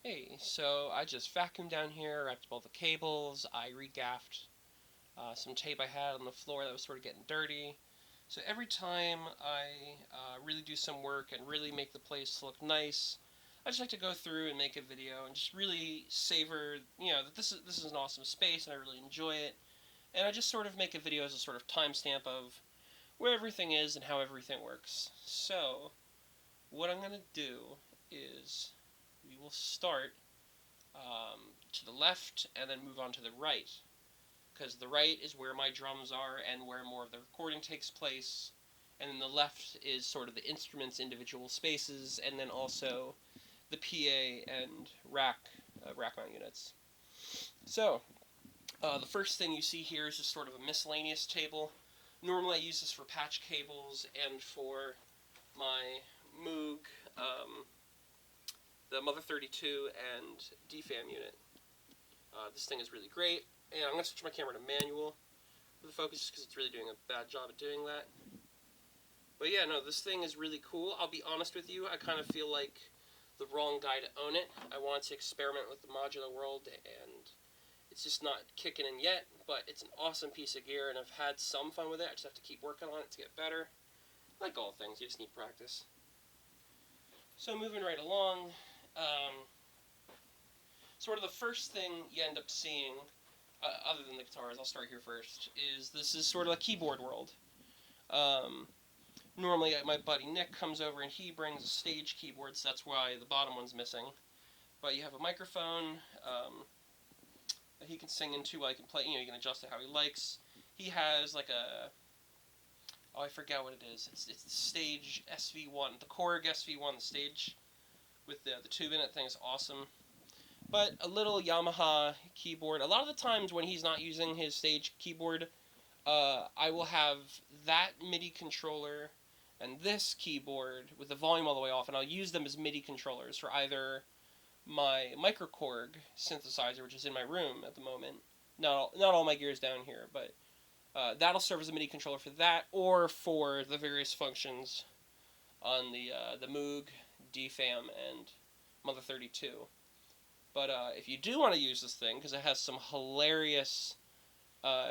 Hey, so I just vacuumed down here, wrapped up all the cables, I regaffed some tape I had on the floor that was sort of getting dirty. So every time I really do some work and really make the place look nice, I just like to go through and make a video and just really savor, that this is an awesome space and I really enjoy it. And I just sort of make a video as a sort of timestamp of where everything is and how everything works. So what I'm gonna do is we will start to the left and then move on to the right. Because the right is where my drums are and where more of the recording takes place. And then the left is sort of the instruments' individual spaces, and then also the PA and rack mount units. So, the first thing you see here is just sort of a miscellaneous table. Normally I use this for patch cables and for my Moog, the Mother 32 and DFAM unit. This thing is really great, and I'm going to switch my camera to manual for the focus just because it's really doing a bad job at doing that. But yeah, no, this thing is really cool. I'll be honest with you, I kind of feel like the wrong guy to own it. I wanted to experiment with the modular world, and it's just not kicking in yet, but it's an awesome piece of gear, and I've had some fun with it. I just have to keep working on it to get better. Like all things, you just need practice. So moving right along, sort of the first thing you end up seeing, other than the guitars, I'll start here first, is this is sort of a keyboard world. Normally my buddy Nick comes over and he brings a stage keyboard, so that's why the bottom one's missing. But you have a microphone that he can sing into while he can play, you can adjust it how he likes. He has like a, I forget what it is. It's the Stage SV1, the Korg SV1, the stage with the tube in it. Thing is awesome. But a little Yamaha keyboard. A lot of the times when he's not using his stage keyboard, I will have that MIDI controller and this keyboard with the volume all the way off, and I'll use them as MIDI controllers for either my microKORG synthesizer, which is in my room at the moment. Not all my gear is down here, but that'll serve as a MIDI controller for that, or for the various functions on the Moog, DFAM, and Mother 32. But if you do want to use this thing, because it has some hilarious,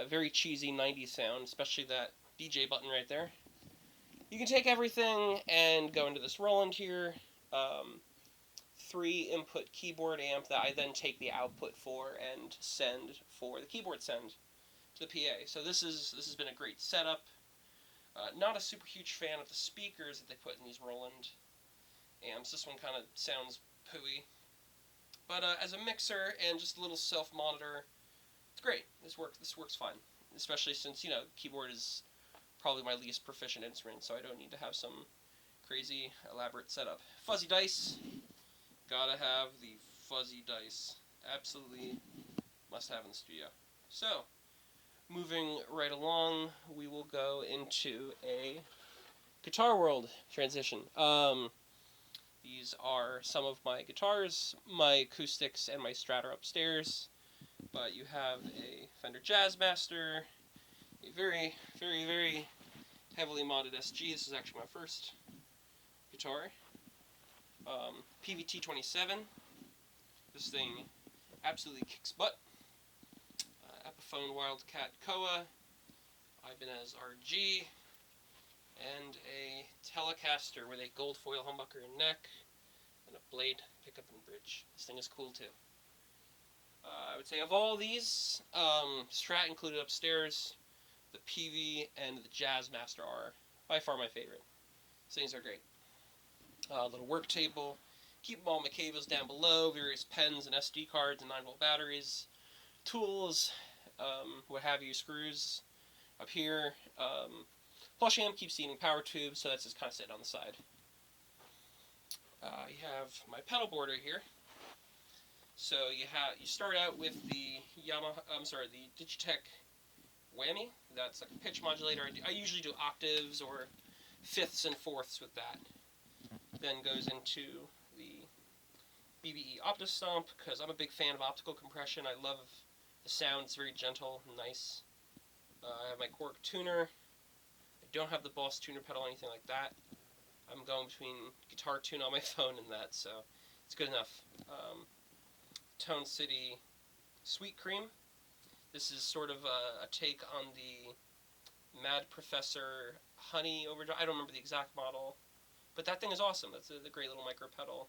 very cheesy 90s sound, especially that DJ button right there, you can take everything and go into this Roland here, 3-input keyboard amp that I then take the output for and send for the keyboard send to the PA. So this has been a great setup. Not a super huge fan of the speakers that they put in these Roland amps. This one kind of sounds pooey. But as a mixer and just a little self-monitor, it's great. This works fine. Especially since, keyboard is probably my least proficient instrument, so I don't need to have some crazy elaborate setup. Fuzzy dice. Gotta have the fuzzy dice. Absolutely must have in the studio. So, moving right along, we will go into a Guitar World transition. These are some of my guitars, my acoustics, and my Strat are upstairs. But you have a Fender Jazzmaster, a very, very, very heavily modded SG. This is actually my first guitar. PVT-27. This thing absolutely kicks butt. Epiphone Wildcat Koa, Ibanez RG, and a Telecaster with a gold foil humbucker and neck, and a blade pickup and bridge. This thing is cool too. I would say of all these, Strat included upstairs, the PV and the Jazzmaster are by far my favorite. These things are great. Little work table. Keep all my cables down below, various pens and SD cards and 9-volt batteries, tools, what have you, screws up here. Flush amp keeps eating power tubes, so that's just kind of sitting on the side. You have my pedal board right here. So you start out with the the Digitech Whammy. That's like a pitch modulator. I usually do octaves or fifths and fourths with that. Then goes into the BBE Optistomp, because I'm a big fan of optical compression. I love the sound. It's very gentle and nice. I have my Korg tuner. I don't have the Boss tuner pedal or anything like that. I'm going between Guitar Tune on my phone and that, so it's good enough. Tone City Sweet Cream. This is sort of a take on the Mad Professor Honey Overdrive. I don't remember the exact model, but that thing is awesome. That's a great little micro pedal.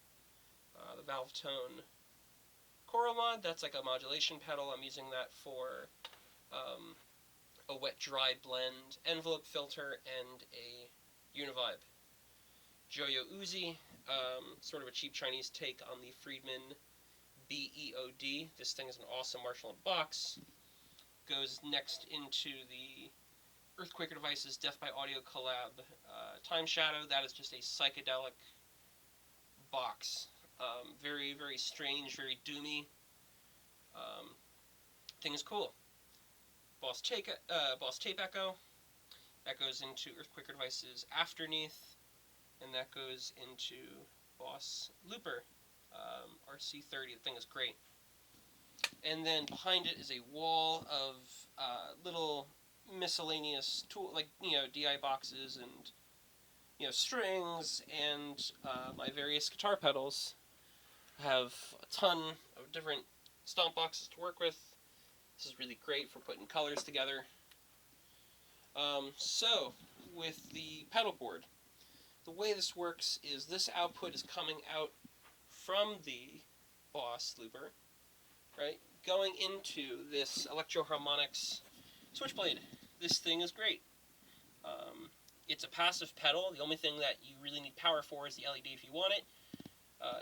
The Valve Tone Coral Mod, that's like a modulation pedal. I'm using that for a wet-dry blend envelope filter and a Univibe. Joyo Uzi, sort of a cheap Chinese take on the Friedman BEOD. This thing is an awesome Marshall in a box. Goes next into the Earthquaker Devices Death by Audio collab Time Shadow. That is just a psychedelic box. Very, very strange, very doomy. Thing is cool. Boss Tape Echo. That goes into Earthquaker Devices Afterneath. And that goes into Boss Looper RC30. The thing is great. And then behind it is a wall of little miscellaneous tool, like, DI boxes and, strings and my various guitar pedals. I have a ton of different stomp boxes to work with. This is really great for putting colors together. So, with the pedal board, the way this works is this output is coming out from the Boss Looper, right, going into this Electro Harmonix switchblade. This thing is great. It's a passive pedal. The only thing that you really need power for is the LED if you want it.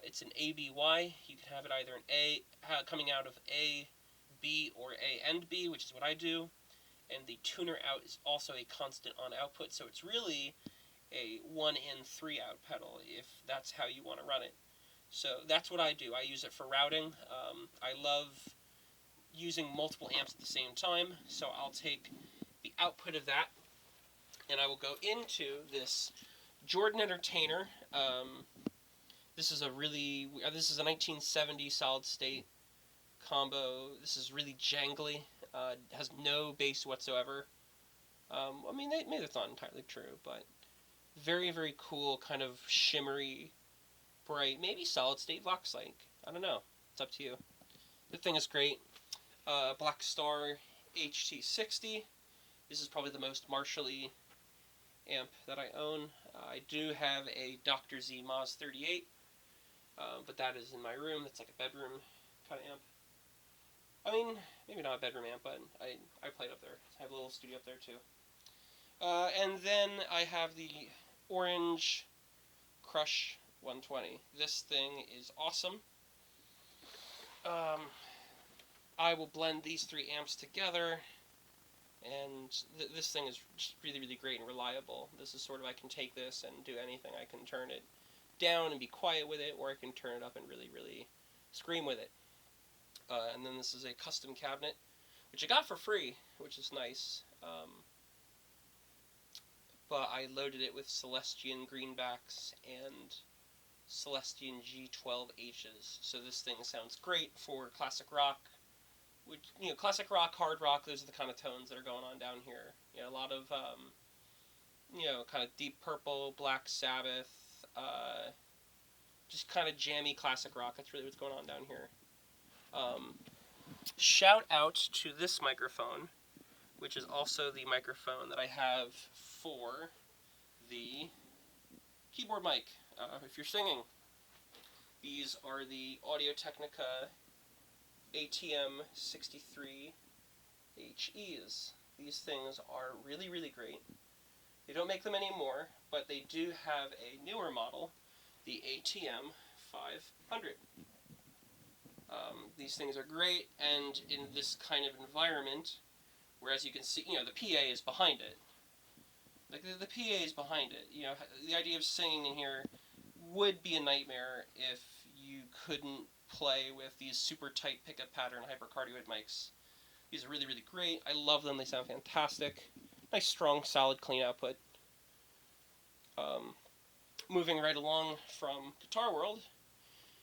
It's an ABY. You can have it either an A, coming out of A, B, or A and B, which is what I do. And the tuner out is also a constant on output, so it's really a 1-in, 3-out pedal, if that's how you want to run it. So that's what I do. I use it for routing. I love using multiple amps at the same time, so I'll take the output of that, and I will go into this Jordan Entertainer. This is a 1970 solid state combo. This is really jangly. Has no bass whatsoever. Maybe that's not entirely true, but very, very cool, kind of shimmery, bright, maybe solid state Vox-like. I don't know. It's up to you. The thing is great. Black Star HT60. This is probably the most Marshall-y amp that I own. I do have a Dr. Z Moz 38, but that is in my room. It's like a bedroom kind of amp. Maybe not a bedroom amp, but I played up there. I have a little studio up there too. And then I have the Orange Crush 120. This thing is awesome. I will blend these 3 amps together, and this thing is just really, really great and reliable. This is sort of, I can take this and do anything. I can turn it down and be quiet with it, or I can turn it up and really, really scream with it. And then this is a custom cabinet, which I got for free, which is nice. But I loaded it with Celestian greenbacks and Celestian G12Hs. So this thing sounds great for classic rock. Which, classic rock, hard rock, those are the kind of tones that are going on down here. A lot of, kind of Deep Purple, Black Sabbath, just kind of jammy classic rock. That's really what's going on down here. Shout out to this microphone, which is also the microphone that I have for the keyboard mic. If you're singing, these are the Audio-Technica ATM 63 HEs. These things are really, really great. They don't make them anymore, but they do have a newer model, the ATM 500. These things are great, and in this kind of environment, whereas you can see, the PA is behind it. Like, the PA is behind it. The idea of singing in here would be a nightmare if you couldn't play with these super tight pickup pattern hypercardioid mics. These are really, really great. I love them. They sound fantastic. Nice, strong, solid, clean output. Moving right along from Guitar World,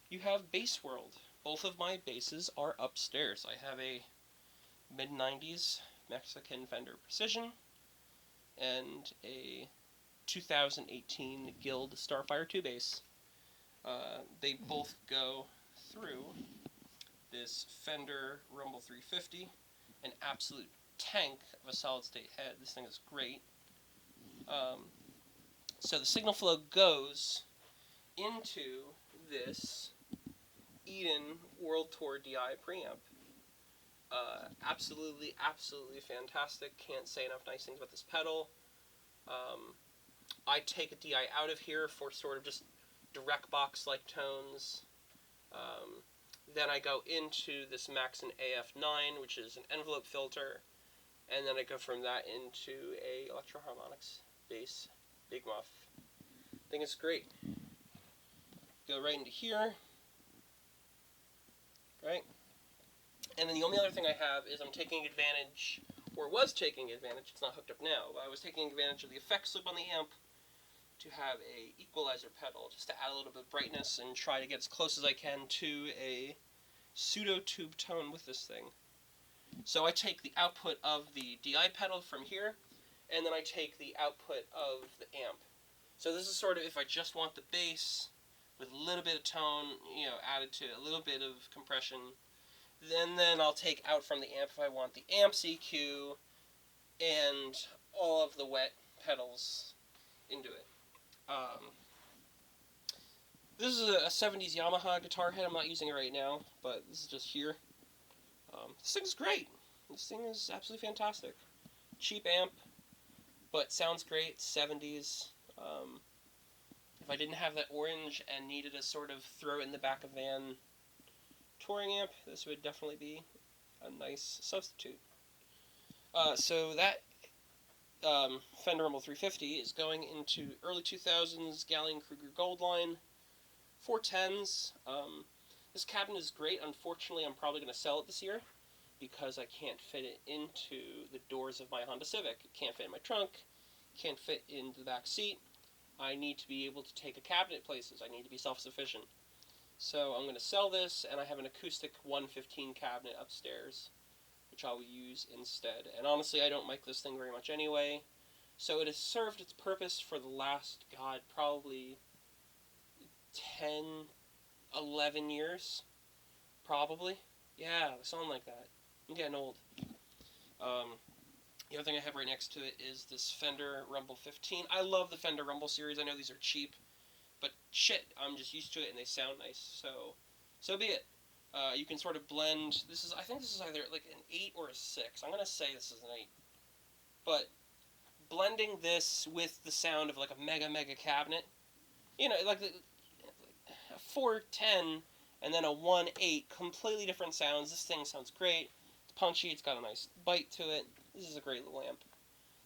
you have Bass World. Both of my basses are upstairs. I have a mid-90s Mexican Fender Precision and a 2018 Guild Starfire 2 bass. They both go through this Fender Rumble 350, an absolute tank of a solid-state head. This thing is great. So the signal flow goes into this Eden World Tour DI preamp. Absolutely fantastic. Can't say enough nice things about this pedal. I take a DI out of here for sort of just direct box-like tones. Then I go into this Maxon AF9, which is an envelope filter, and then I go from that into a Electro-Harmonix bass Big Muff. I think it's great. Go right into here, right? And then the only other thing I have is I'm taking advantage, or was taking advantage, it's not hooked up now, but I was taking advantage of the effects loop on the amp to have a equalizer pedal, just to add a little bit of brightness and try to get as close as I can to a pseudo-tube tone with this thing. So I take the output of the DI pedal from here, and then I take the output of the amp. So this is sort of if I just want the bass with a little bit of tone, added to a little bit of compression. Then I'll take out from the amp if I want the amp's EQ and all of the wet pedals into it. This is a 70s Yamaha guitar head. I'm not using it right now, but this is just here. This thing's great. This thing is absolutely fantastic. Cheap amp, but sounds great. 70s. If I didn't have that orange and needed a sort of throw it in the back of van touring amp, this would definitely be a nice substitute. So that Fender Rumble 350 is going into early 2000s Gallien-Kruger Gold line, 410s. This cabinet is great. Unfortunately, I'm probably going to sell it this year because I can't fit it into the doors of my Honda Civic. It can't fit in my trunk, can't fit into the back seat. I need to be able to take a cabinet places. I need to be self-sufficient. So I'm going to sell this, and I have an acoustic 115 cabinet upstairs, which I'll use instead. And honestly, I don't mic this thing very much anyway, so it has served its purpose for the last, probably 10, 11 years. Probably. Yeah, something like that. I'm getting old. The other thing I have right next to it is this Fender Rumble 15. I love the Fender Rumble series. I know these are cheap, but shit, I'm just used to it and they sound nice, so be it. You can sort of blend. I think this is either like an 8 or a 6. I'm going to say this is an 8. But blending this with the sound of like a mega cabinet, like a 410 and then a 1.8, completely different sounds. This thing sounds great. It's punchy. It's got a nice bite to it. This is a great little amp.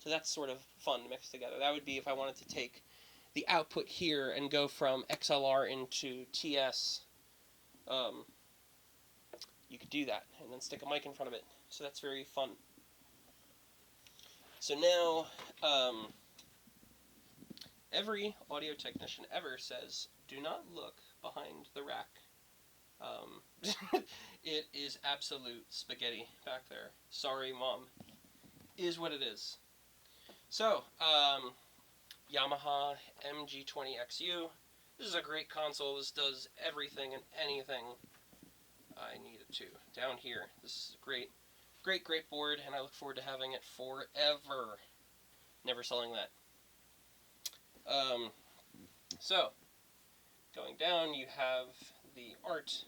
So that's sort of fun to mix together. That would be if I wanted to take the output here and go from XLR into TS. You could do that and then stick a mic in front of it. So that's very fun. So now, every audio technician ever says, do not look behind the rack. It is absolute spaghetti back there. Sorry, Mom. Is what it is. So, Yamaha MG20XU. This is a great console. This does everything and anything I need it to. Down here. This is a great board, and I look forward to having it forever. Never selling that. So, going down, you have the Art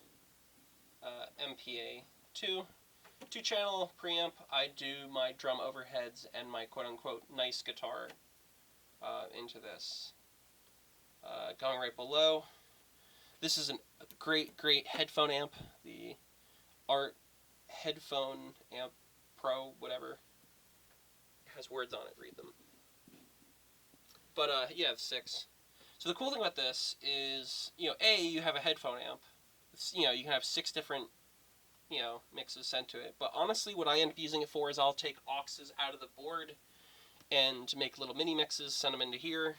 MPA-2. 2-channel preamp. I do my drum overheads and my quote-unquote nice guitar into this. Going right below, this is a great headphone amp. The Art Headphone Amp Pro, whatever. It has words on it, read them. But, yeah, 6. So the cool thing about this is, A, you have a headphone amp. You can have 6 different, mixes sent to it. But honestly, what I end up using it for is I'll take auxes out of the board and make little mini mixes, send them into here.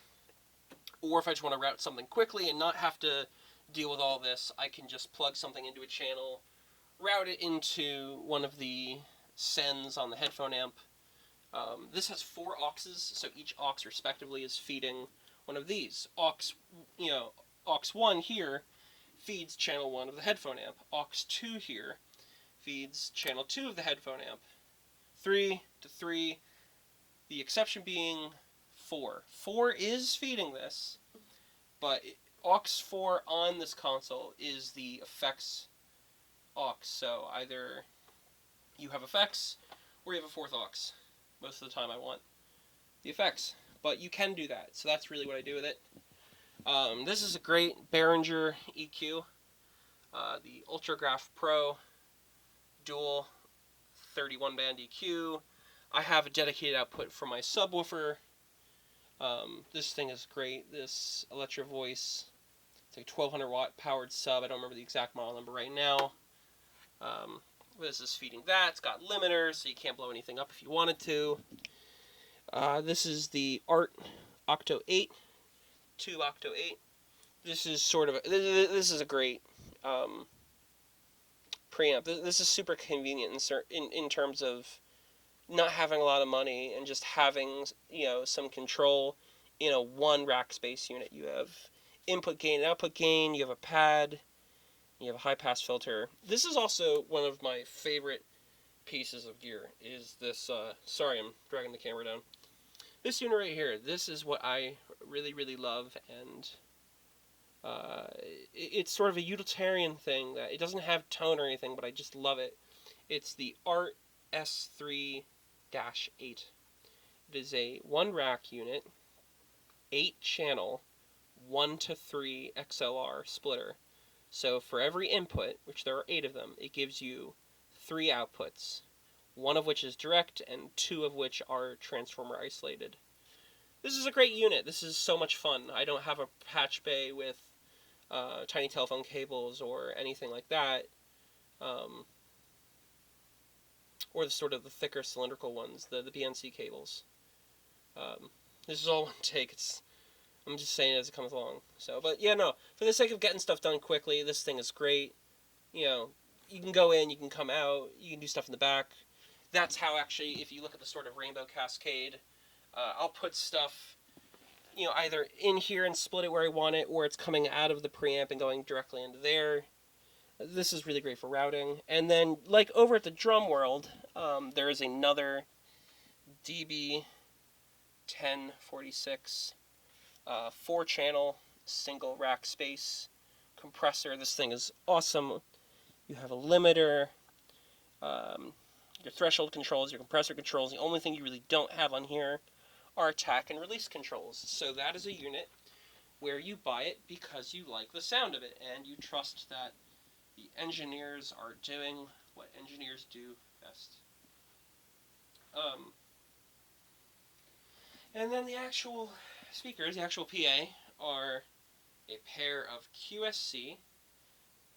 Or if I just want to route something quickly and not have to deal with all this, I can just plug something into a channel, route it into one of the sends on the headphone amp. This has 4 auxes, so each aux respectively is feeding one of these. Aux 1 here feeds channel 1 of the headphone amp. Aux 2 here feeds channel 2 of the headphone amp. 3 to 3, the exception being 4. 4 is feeding this, but aux 4 on this console is the effects aux. So either you have effects or you have a fourth aux. Most of the time I want the effects, but you can do that. So that's really what I do with it. This is a great Behringer EQ, the Ultragraph Pro dual 31 band EQ. I have a dedicated output for my subwoofer. This thing is great. This Electro Voice, it's like a 1200 watt powered sub. I don't remember the exact model number right now. This is feeding that. It's got limiters, so you can't blow anything up if you wanted to. This is the Art Octo 8, Tube Octo 8. This is sort of this is a great preamp. This is super convenient in terms of not having a lot of money and just having, you know, some control in a one rack space unit. You have input gain and output gain, you have a pad, you have a high pass filter. This is also one of my favorite pieces of gear, is this, sorry I'm dragging the camera down. This unit right here, this is what I really, really love, and it's sort of a utilitarian thing that it doesn't have tone or anything, but I just love it. It's the Art S3-8. It is a one rack unit, 8 channel, 1 to 3 XLR splitter. So for every input, which there are 8 of them, it gives you 3 outputs, 1 of which is direct and 2 of which are transformer isolated. This is a great unit. This is so much fun. I don't have a patch bay with tiny telephone cables or anything like that. Or the sort of the thicker cylindrical ones, the BNC cables. This is all one take. I'm just saying it as it comes along. So, but yeah, no, for the sake of getting stuff done quickly, this thing is great. You know, you can go in, you can come out, you can do stuff in the back. That's how, actually, if you look at the sort of rainbow cascade, I'll put stuff, you know, either in here and split it where I want it, or it's coming out of the preamp and going directly into there. This is really great for routing. And then, like over at the Drum World, there is another DB1046 4-channel single rack space compressor. This thing is awesome. You have a limiter, your threshold controls, your compressor controls. The only thing you really don't have on here are attack and release controls. So that is a unit where you buy it because you like the sound of it and you trust that the engineers are doing what engineers do best. And then the actual speakers, the actual PA, are a pair of QSC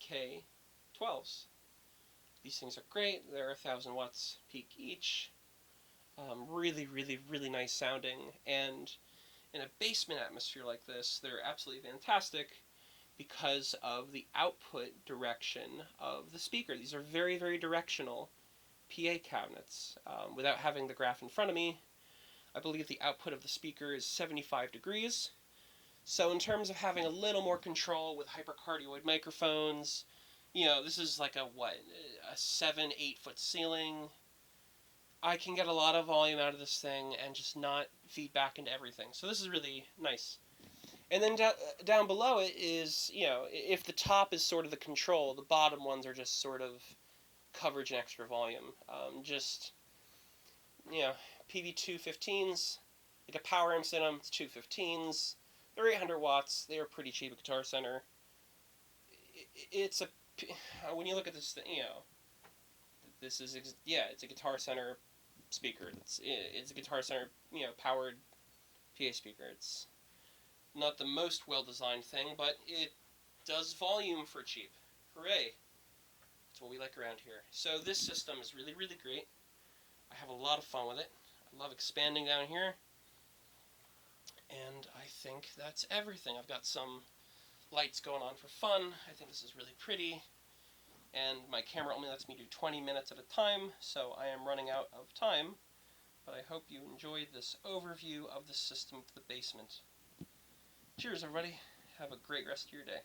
K12s. These things are great. They're 1,000 watts peak each. Really, really, really nice sounding. And in a basement atmosphere like this, they're absolutely fantastic because of the output direction of the speaker. These are very, very directional PA cabinets. Without having the graph in front of me, I believe the output of the speaker is 75 degrees. So in terms of having a little more control with hypercardioid microphones, you know, this is like a 7-8 foot ceiling. I can get a lot of volume out of this thing and just not feed back into everything. So this is really nice. And then down below it is, you know, if the top is sort of the control, the bottom ones are just sort of coverage and extra volume. Just, you know, PV215s, like a power amps in them, it's 215s. They're 800 watts. They are pretty cheap at Guitar Center. It's a, when you look at this thing, you know, this is, yeah, it's a Guitar Center speaker. It's a Guitar Center, you know, powered PA speaker. It's not the most well-designed thing, but it does volume for cheap. Hooray. That's what we like around here. So this system is really, really great. I have a lot of fun with it. I love expanding down here. And I think that's everything. I've got some lights going on for fun. I think this is really pretty. And my camera only lets me do 20 minutes at a time, so I am running out of time. But I hope you enjoyed this overview of the system for the basement. Cheers, everybody. Have a great rest of your day.